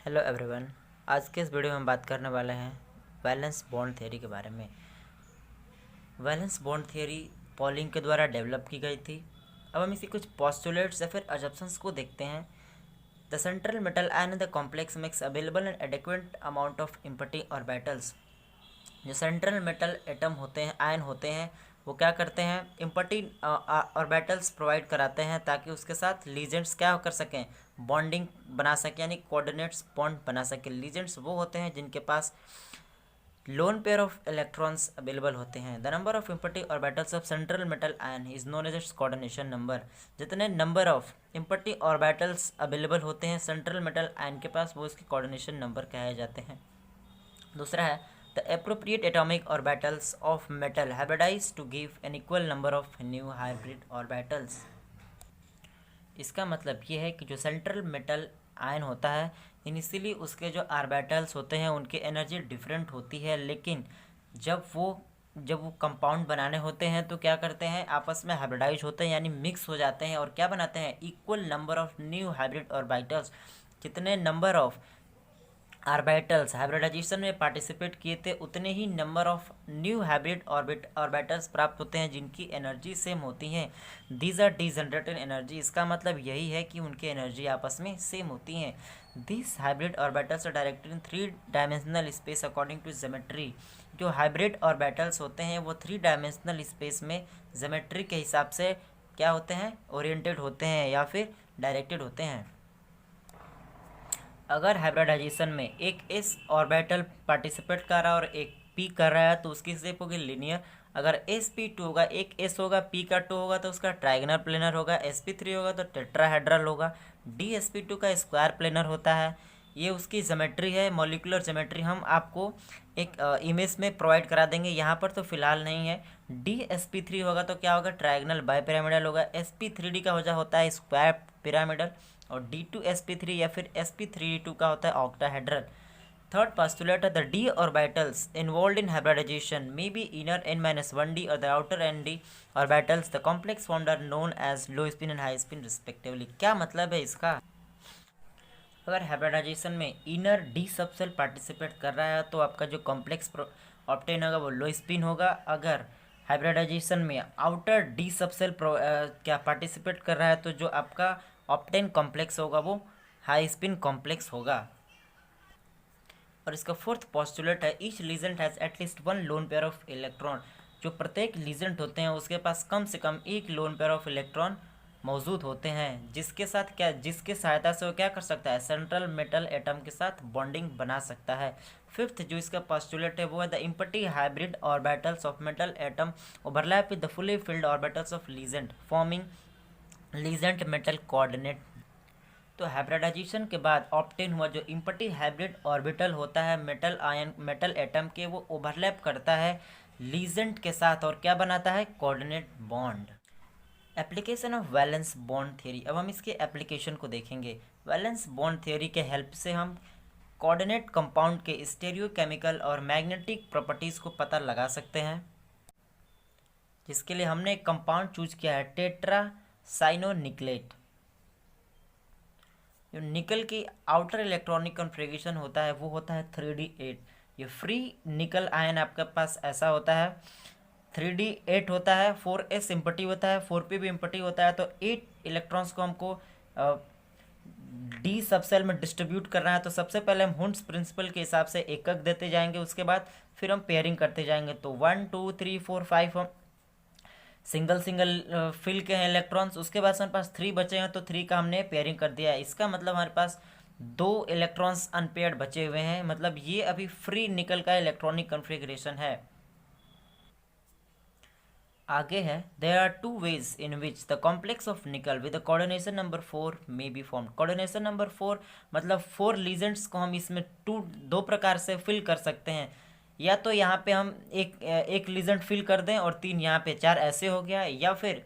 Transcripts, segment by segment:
Hello everyone. आज के इस वीडियो में हम बात करने वाले हैं वैलेंस बॉन्ड थ्योरी के बारे में। वैलेंस बॉन्ड थ्योरी पॉलिंग के द्वारा डेवलप की गई थी। अब हम इसी कुछ पोस्टुलेट्स या फिर अजम्पशंस को देखते हैं। The central metal ion in the complex makes available N adequate amount of empty orbitals. जो सेंट्रल मेटल एटम होते हैं, आयन होते हैं, वो क्या करते हैं, इम्पटी ऑर्बिटल्स प्रोवाइड कराते हैं ताकि उसके साथ लीजेंड्स क्या कर सकें, बॉन्डिंग बना सकें, यानी कोऑर्डिनेट्स बॉन्ड बना सकें। लीजेंड्स वो होते हैं जिनके पास lone pair of electrons available होते हैं। The number of empty orbitals of central metal ion is known as its coordination number. जितने number of empty orbitals available होते हैं सेंट्रल मेटल आयन के पास, वो इसके कोऑर्डिनेशन नंबर कहे जाते हैं। दूसरा है the appropriate atomic orbitals of metal hybridized to give an equal number of new hybrid orbitals। इसका मतलब ये है कि जो सेंट्रल मेटल आयन होता है, इनिशियली उसके जो ऑर्बिटल्स होते हैं उनकी एनर्जी डिफरेंट होती है, लेकिन जब वो कंपाउंड बनाने होते हैं तो क्या करते हैं, आपस में हाइब्रिडाइज होते हैं, यानी मिक्स हो जाते हैं और क्या बनाते हैं, equal number of new hybrid orbitals. जितने नंबर ऑफ ऑर्बिटल्स हाइब्रिडाइजेशन में पार्टिसिपेट किए थे, उतने ही number of new hybrid orbitals प्राप्त होते हैं जिनकी एनर्जी सेम होती है। These are degenerate in energy. इसका मतलब यही है कि उनकी एनर्जी आपस में सेम होती हैं। This hybrid orbitals are directed in 3 dimensional space according to geometry. जो हाइब्रिड ऑर्बिटल्स होते हैं वो 3 डायमेंशनल स्पेस में ज्योमेट्री के हिसाब से क्या होते हैं, ओरिएंटेड होते हैं या फिर डायरेक्टेड होते हैं। अगर हाइब्रिडाइजेशन में एक एस ऑर्बिटल पार्टिसिपेट कर रहा है और एक पी कर रहा है तो उसकी शेप होगी लीनियर। अगर sp2 होगा, एक एस होगा, p का 2 होगा तो उसका ट्राइगोनल प्लेनर होगा, sp3 होगा तो टेट्राहेड्रल होगा, dsp2 का स्क्वायर प्लेनर होता है। ये उसकी ज्योमेट्री है, मॉलिक्यूलर ज्योमेट्री हम आपको एक इमेज में प्रोवाइड करा देंगे, यहाँ पर तो फिलहाल नहीं है। dsp3 होगा तो क्या होगा, ट्राइगोनल बाइपिरामिडल होगा। sp3d का वजह होता है स्क्वायर पिरामिडल, और d2sp3 या फिर sp3d2 का होता है ऑक्टाहेड्रल। थर्ड postulate है the d orbitals involved in hybridization may be inner n-1d or the outer nd orbitals. The complex formed are known as low spin and high spin respectively। क्या मतलब है इसका, अगर hybridisation में inner D subshell participate कर रहा है तो आपका जो कॉम्प्लेक्स ऑप्टेन होगा वो लो स्पिन होगा। अगर हाइब्रिडाइजेशन में आउटर डी सबसेल क्या पार्टिसिपेट कर रहा है तो जो आपका ऑप्टेन कॉम्प्लेक्स होगा वो हाई स्पिन कॉम्प्लेक्स होगा। और इसका फोर्थ पोस्टुलेट है each legend has at least 1 loan pair of electron. जो प्रत्येक लीजेंट होते हैं उसके पास कम से कम एक लोन पेयर ऑफ इलेक्ट्रॉन मौजूद होते हैं, जिसके सहायता से वो क्या कर सकता है, सेंट्रल मेटल एटम के साथ बॉन्डिंग बना सकता है। फिफ्थ जो इसका पोस्टुलेट है वो है the empty hybrid orbitals of metal atom overlap with the fully filled orbitals of legend forming legend metal coordinate. तो हाइब्रिडाइजेशन के बाद ऑप्टेन हुआ जो इम्पटी हाइब्रिड ऑर्बिटल होता है मेटल एटम के, वो ओवरलैप करता है लीजेंट के साथ और क्या बनाता है, coordinate bond. Application of valence bond theory. अब हम इसके एप्लीकेशन को देखेंगे। वैलेंस बॉन्ड थ्योरी के हेल्प से हम कोऑर्डिनेट कंपाउंड के स्टेरियोकेमिकल और मैग्नेटिक प्रॉपर्टीज़ को पता लगा सकते हैं, जिसके लिए हमने एक कंपाउंड चूज किया है टेट्रासाइनोनिकलेट। जो निकल की आउटर इलेक्ट्रॉनिक कॉन्फ़िगरेशन होता है वो होता है 3d8। ये फ्री निकल आयन आपके पास ऐसा होता है 3d8 होता है, 4s इम्पटी होता है, 4p भी इम्पटी होता है। तो 8 इलेक्ट्रॉन्स को हमको डी सबसेल में डिस्ट्रीब्यूट करना है। तो सबसे पहले हम हुंड्स प्रिंसिपल के हिसाब से एकक देते जाएंगे, उसके बाद फिर हम पेयरिंग करते जाएंगे। तो 1 2 3 4 5 हम सिंगल फिल के हैं इलेक्ट्रॉन्स, उसके बाद हमारे पास 3 बचे हैं तो 3 का हमने पेयरिंग कर दिया है। इसका मतलब हमारे पास 2 इलेक्ट्रॉन्स अनपेयर्ड बचे हुए हैं, मतलब ये अभी फ्री निकल का इलेक्ट्रॉनिक कॉन्फ़िगरेशन है। आगे है there are 2 ways in which the complex of nickel with the coordination number 4 may be formed. Coordination number 4 मतलब 4 लीजेंड्स को हम इसमें दो प्रकार से फिल कर सकते हैं। या तो यहाँ पे हम एक लीजेंड फिल कर दें और 3 यहाँ पे 4 ऐसे हो गया, या फिर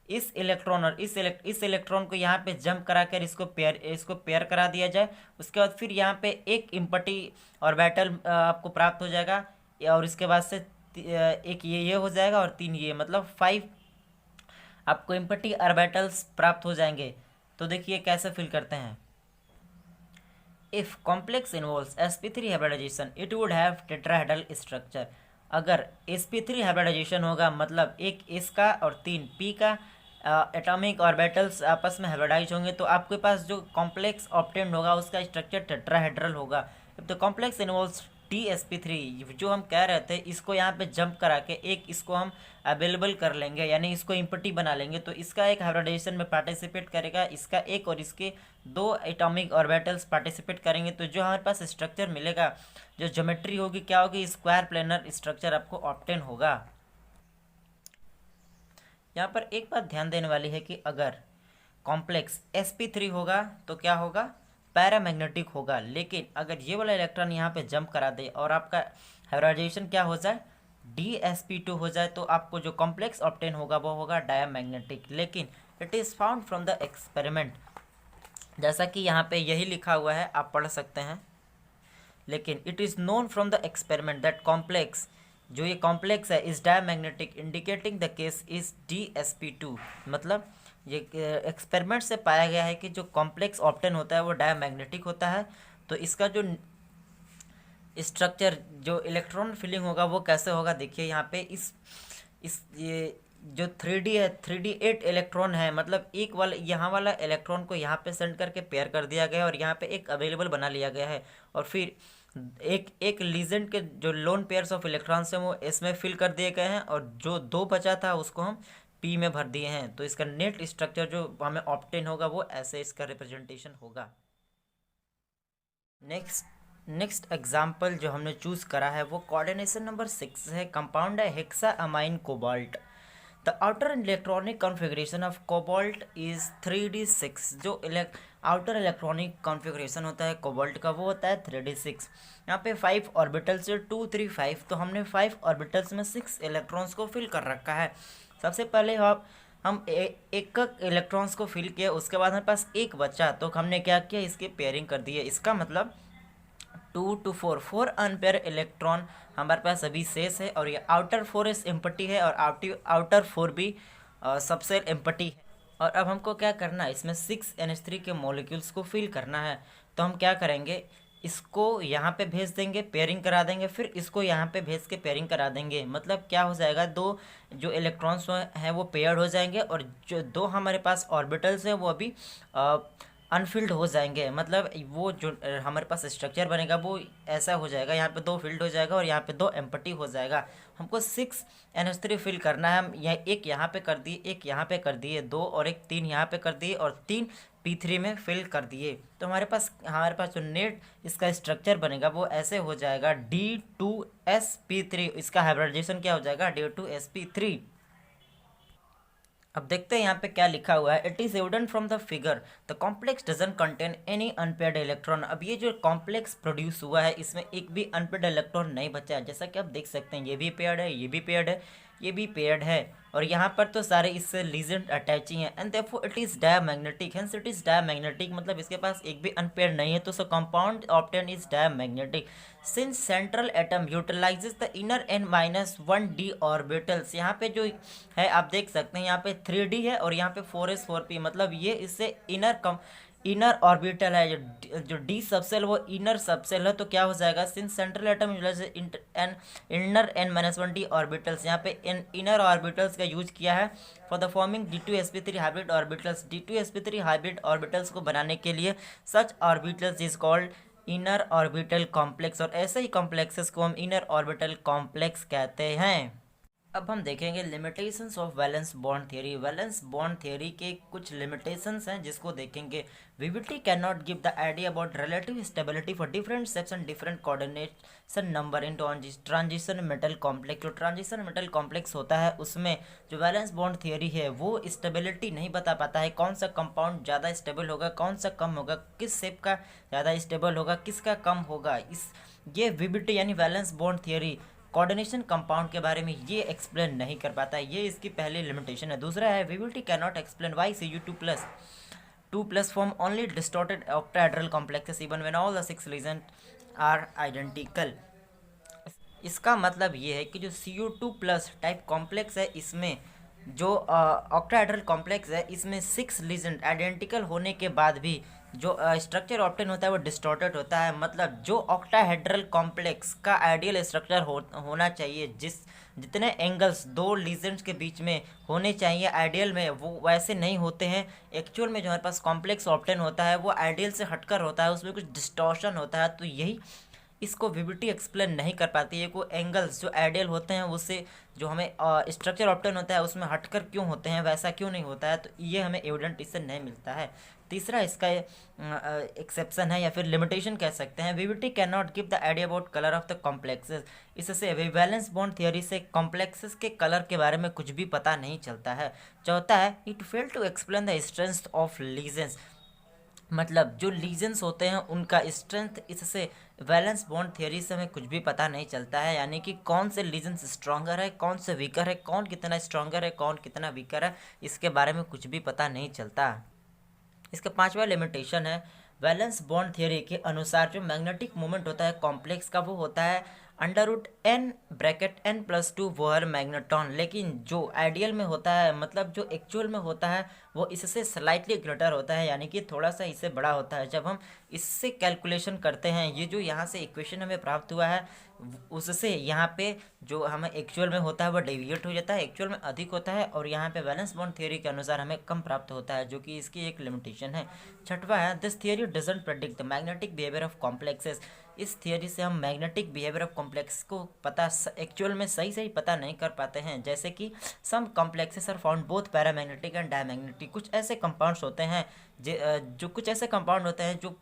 इस इलेक्ट्रॉन और इस इलेक्ट्रॉन को यहाँ पे जंप करा कर इसको पेयर करा दिया जाए। उसके बाद फिर यहाँ पे एक इम्पटी ऑर्बिटल आपको प्राप्त हो जाएगा, और इसके बाद से एक ये हो जाएगा और 3 ये, मतलब 5 आपको इम्पटी ऑर्बिटल्स प्राप्त हो जाएंगे। तो देखिए कैसे फिल करते हैं। If complex involves sp3 hybridization it would have tetrahedral structure. अगर sp3 हाइब्रिडाइजेशन होगा मतलब एक s का और 3 p का एटॉमिक ऑर्बिटल्स आपस में हाइब्रिडाइज होंगे तो आपके पास जो कॉम्प्लेक्स ऑब्टेन्ड होगा उसका स्ट्रक्चर टेट्राहेड्रल होगा। तो कॉम्प्लेक्स इन्वॉल्व्स TsP3 जो हम कह रहे थे इसको यहाँ पे जंप करा के एक इसको हम अवेलेबल कर लेंगे, यानी इसको इम्पटी बना लेंगे तो इसका एक हाइब्रिडाइजेशन में पार्टिसिपेट करेगा, इसका एक और इसके 2 एटॉमिक ऑर्बिटल्स पार्टिसिपेट करेंगे। तो जो हमारे पास स्ट्रक्चर मिलेगा, जो ज्योमेट्री होगी क्या होगी, स्क्वायर प्लेनर स्ट्रक्चर आपको ऑब्टेन होगा। यहाँ पर एक बात ध्यान देने वाली है कि अगर कॉम्प्लेक्स sp3 होगा तो क्या होगा, पैरामैग्नेटिक होगा। लेकिन अगर ये वाला इलेक्ट्रॉन यहाँ पे जंप करा दे और आपका हाइब्रिडाइजेशन क्या हो जाए, dsp2 हो जाए, तो आपको जो कॉम्प्लेक्स ऑब्टेन होगा वो होगा डायमैग्नेटिक। लेकिन it is found from the experiment, जैसा कि यहाँ पे यही लिखा हुआ है, आप पढ़ सकते हैं। लेकिन it is known from the experiment that complex, जो ये कॉम्प्लेक्स है is diamagnetic indicating the case is dsp2। मतलब ये एक्सपेरिमेंट से पाया गया है कि जो कॉम्प्लेक्स ऑब्टेन होता है वो डायमैग्नेटिक होता है। तो इसका जो स्ट्रक्चर, जो इलेक्ट्रॉन फिलिंग होगा वो कैसे होगा, देखिए यहाँ पे इस ये जो 3D है, 3D 8 इलेक्ट्रॉन है, मतलब एक वाला यहाँ वाला इलेक्ट्रॉन को यहाँ पे सेंड करके पेयर कर दिया गया है और यहाँ पे एक अवेलेबल बना लिया गया है। और फिर एक लीजेंड के जो लोन पेयर्स ऑफ इलेक्ट्रॉन्स हैं वो इसमें फिल कर दिए गए हैं और जो 2 बचा था उसको हम पी में भर दिए हैं। तो इसका नेट स्ट्रक्चर जो हमें ऑब्टेन होगा वो ऐसे इसका रिप्रेजेंटेशन होगा। नेक्स्ट एग्जाम्पल जो हमने चूज करा है वो कोऑर्डिनेशन नंबर 6 है। कंपाउंड है hexaammine cobalt. The outer electronic configuration of cobalt is 3d6। जो आउटर इलेक्ट्रॉनिक कॉन्फ़िगरेशन होता है कोबाल्ट का वो होता है 3d6। यहाँ पे 5 ऑर्बिटल्स है 2 3 5, तो हमने 5 ऑर्बिटल्स में 6 इलेक्ट्रॉन्स को फिल कर रखा है। सबसे पहले हम एक इलेक्ट्रॉन्स को फिल किया, उसके बाद हमारे पास एक बचा तो हमने क्या किया, इसकी पेयरिंग कर दी है। इसका मतलब 2 to 4 अनपेयर इलेक्ट्रॉन हमारे पास अभी शेष है और ये आउटर 4 इस एम्प्टी है और आउटर 4 भी सबसे एम्प्टी है। और अब हमको क्या करना है, इसमें 6NH3 के मॉलिक्यूल्स को फिल करना है। तो हम क्या करेंगे, इसको यहाँ पे भेज देंगे, पेयरिंग करा देंगे, फिर इसको यहाँ पे भेज के पेयरिंग करा देंगे। मतलब क्या हो जाएगा, 2 जो इलेक्ट्रॉन्स हैं वो पेयर्ड हो जाएंगे और जो 2 हमारे पास ऑर्बिटल्स हैं वो अभी अनफिल्ड हो जाएंगे। मतलब वो जो हमारे पास स्ट्रक्चर बनेगा वो ऐसा हो जाएगा, यहाँ पे 2 फिल्ड हो जाएगा और यहाँ पे 2 एम्प्टी हो जाएगा। हमको 6NH3 फिल करना है। हम एक यहाँ पे कर दिए, एक यहाँ पे कर दिए 2 और एक 3 यहाँ पे कर दिए और 3 P3 में फिल कर दिए। तो हमारे पास जो नेट इसका स्ट्रक्चर बनेगा वो ऐसे हो जाएगा D2sp3। इसका हाइब्रिडाइजेशन क्या हो जाएगा, D2sp3। अब देखते हैं यहाँ पे क्या लिखा हुआ है। It is evident from the figure the complex doesn't contain any unpaired electron. अब ये जो कॉम्प्लेक्स प्रोड्यूस हुआ है इसमें एक भी अनपेयर्ड इलेक्ट्रॉन नहीं बचा है। जैसा कि आप देख सकते हैं ये भी पेयर्ड है, ये भी पेयर्ड है, ये भी पेयर्ड है और यहाँ पर तो सारे इससे लीजेंड अटैचिंग है and therefore it is diamagnetic. Hence it is diamagnetic, मतलब इसके पास एक भी अनपेयर्ड नहीं है तो compound obtain is diamagnetic. Since central atom utilises the inner n-1d orbitals. यहाँ पे जो है आप देख सकते हैं यहाँ पे 3d है और यहाँ पे 4s4p, मतलब ये इससे इनर ऑर्बिटल है। जो डी सबसेल वो इनर सबसेल है। तो क्या हो जाएगा, since central atom inner n-1d orbitals, यहाँ पे इनर ऑर्बिटल्स का यूज किया है for the forming D2sp3 hybrid orbitals. D2sp3 hybrid orbitals को बनाने के लिए such orbitals is called inner orbital complex और ऐसे ही कॉम्प्लेक्सेस को हम इनर ऑर्बिटल कॉम्प्लेक्स कहते हैं। अब हम देखेंगे limitations of valence bond theory. Valence bond theory के कुछ लिमिटेशंस हैं जिसको देखेंगे। VBT can not give the idea about relative stability for different shapes and different coordination number in transition metal complex. जो ट्रांजिशन मेटल कॉम्प्लेक्स होता है उसमें जो वैलेंस बॉन्ड थ्योरी है वो स्टेबिलिटी नहीं बता पाता है, कौन सा कंपाउंड ज़्यादा स्टेबल होगा, कौन सा कम होगा, किस शेप का ज़्यादा स्टेबल होगा, किसका कम होगा। ये VBT यानी valence bond theory coordination compound के बारे में ये एक्सप्लेन नहीं कर पाता है, ये इसकी पहली लिमिटेशन है। दूसरा है VBT can not explain why Cu2+ form only distorted octahedral complexes even when all the 6 ligand are identical. इसका मतलब ये है कि जो Cu2+ टाइप कॉम्प्लेक्स है इसमें जो ऑक्टाहेड्रल कॉम्प्लेक्स है इसमें 6 लीजेंड आइडेंटिकल होने के बाद भी जो स्ट्रक्चर ऑप्टेन होता है वो डिस्टॉर्टेड होता है। मतलब जो ऑक्टाहेड्रल कॉम्प्लेक्स का आइडियल स्ट्रक्चर होना चाहिए, जितने एंगल्स दो लीजेंड्स के बीच में होने चाहिए आइडियल में, वो वैसे नहीं होते हैं। एक्चुअल में जो हमारे पास कॉम्प्लेक्स ऑप्टेन होता है वो आइडियल से हटकर होता है, उसमें कुछ डिस्टॉर्शन होता है। तो यही इसको वीबीटी एक्सप्लेन नहीं कर पाती है। कोई एंगल्स जो आइडियल होते हैं उससे जो हमें स्ट्रक्चर ऑप्टेन होता है उसमें हटकर क्यों होते हैं, वैसा क्यों नहीं होता है, तो ये हमें एविडेंट इससे नहीं मिलता है। तीसरा इसका एक्सेप्शन है या फिर लिमिटेशन कह सकते हैं, VBT can not give the idea about colour of the complexes. इससे वैलेंस बॉन्ड थियोरी से कॉम्प्लेक्सेस के कलर के बारे में कुछ भी पता नहीं चलता है। चौथा है, it fail to explain the strength of ligands. मतलब जो लीजेंस होते हैं उनका स्ट्रेंथ, इससे वैलेंस बॉन्ड थियोरी से हमें कुछ भी पता नहीं चलता है। यानी कि कौन से लीजेंस स्ट्रॉन्गर है, कौन से वीकर है, कौन कितना स्ट्रॉन्गर है, कौन कितना वीकर है, इसके बारे में कुछ भी पता नहीं चलता। इसका पांचवा लिमिटेशन है, वैलेंस बॉन्ड थियोरी के अनुसार जो मैग्नेटिक मोमेंट होता है कॉम्प्लेक्स का वो होता है √n (n+2) वोहर मैग्नेटॉन। लेकिन जो आइडियल में होता है, मतलब जो एक्चुअल में होता है, वो इससे स्लाइटली ग्रेटर होता है, यानी कि थोड़ा सा इससे बड़ा होता है। जब हम इससे कैलकुलेशन करते हैं, ये जो यहाँ से इक्वेशन हमें प्राप्त हुआ है उससे यहाँ पे जो हमें एक्चुअल में होता है वो डेविएट हो जाता है, एक्चुअल में अधिक होता है, और यहाँ पे वैलेंस बॉन्ड थ्योरी के अनुसार हमें कम प्राप्त होता है, जो कि इसकी एक लिमिटेशन है। छठवा है, this theory doesn't predict the magnetic behaviour of complexes. इस थियोरी से हम मैग्नेटिक बिहेवियर ऑफ कॉम्प्लेक्स को पता एक्चुअल में सही पता नहीं कर पाते हैं। जैसे कि some complexes are found both paramagnetic and diamagnetic. कुछ ऐसे कंपाउंड्स होते हैं जो कुछ ऐसे कंपाउंड होते हैं जो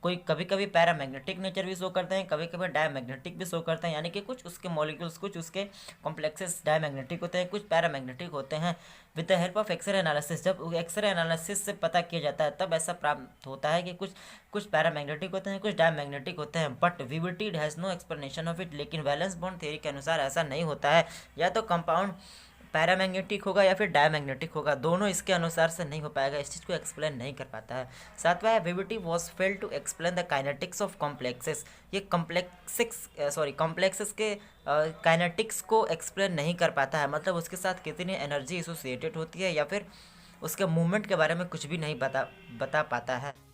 कोई कभी कभी पैरामैग्नेटिक नेचर भी शो करते हैं, कभी कभी डायमैग्नेटिक भी शो करते हैं। यानी कि कुछ उसके मॉलिक्यूल्स, कुछ उसके कॉम्प्लेक्सेस डायमैग्नेटिक होते हैं, कुछ पैरामैग्नेटिक होते हैं। With the help of X-ray analysis, जब एक्सरे एनालिसिस से पता किया जाता है तब ऐसा प्राप्त होता है कि कुछ पैरामैग्नेटिक होते हैं, कुछ डायमैग्नेटिक होते हैं। But VBT has no explanation of it. लेकिन वैलेंस बॉन्ड थ्योरी के अनुसार ऐसा नहीं होता है, या तो कंपाउंड पैरामैग्नेटिक होगा या फिर डायमैग्नेटिक होगा, दोनों इसके अनुसार से नहीं हो पाएगा, इस चीज़ को एक्सप्लेन नहीं कर पाता है। सातवां है, VBT was fail to explain the kinetics of complexes. ये कॉम्प्लेक्सेस के काइनेटिक्स को एक्सप्लेन नहीं कर पाता है, मतलब उसके साथ कितनी एनर्जी एसोसिएटेड होती है या फिर उसके मूवमेंट के बारे में कुछ भी नहीं बता पाता है।